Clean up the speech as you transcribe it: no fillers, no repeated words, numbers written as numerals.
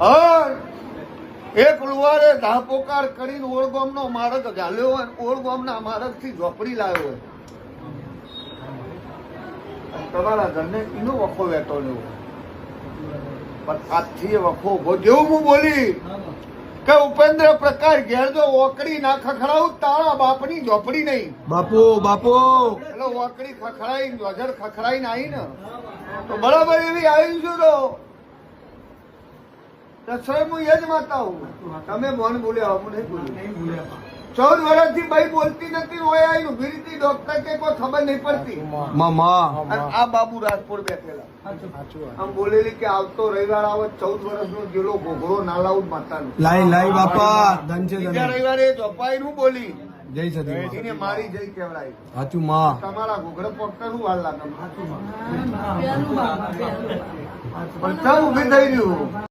હા એક લુવારે ધાપોકાર કરીને ઓળગામનો માર્ગ ચાલ્યો હોય, ઓળગામના માર્ગથી ઝોપડી લાવ્યો હોય, તમારા ઘરને એનો વખો વેતો લેવો, પણ આજથી એ વખો ઉભો. જેવું હું બોલી કે ઉપેન્દ્ર પ્રકાશ ઘેર જો ઓકડી ના ખખડાવું તારા બાપની ઝોપડી નહીં. બાપુ બાપુ એટલે ઓકડી ખખડાઈ વજર ખખડાઈને આવી ને તો બરાબર એવી આવી છું તો રસોઈ હું એ જ માતા હું. તમે મોન બોલ્યા હું નહીં બોલ્યું. 14 વર્ષથી ભાઈ બોલતી નથી, હોય આવી ઉભી રીતી ડોક્ટર કે કોઈ ખબર નહીં પડતી. અને આ બાબુ રાજપુર બેઠેલા આમ બોલેલી કે આવતો રવિવાર આવે 14 વર્ષનો જેલો ઘોઘરો ના લાવું માતાનું લાઈ બાપા ધન છે બીજા રવિવારે ચોપાઈ નું બોલી જય સતી એને મારી જઈ કેવડાય. સાચું માં તમારા ઘોઘરા પકતા નું વાર લાગે પણ સબ ઉભી થઈ રહ્યું.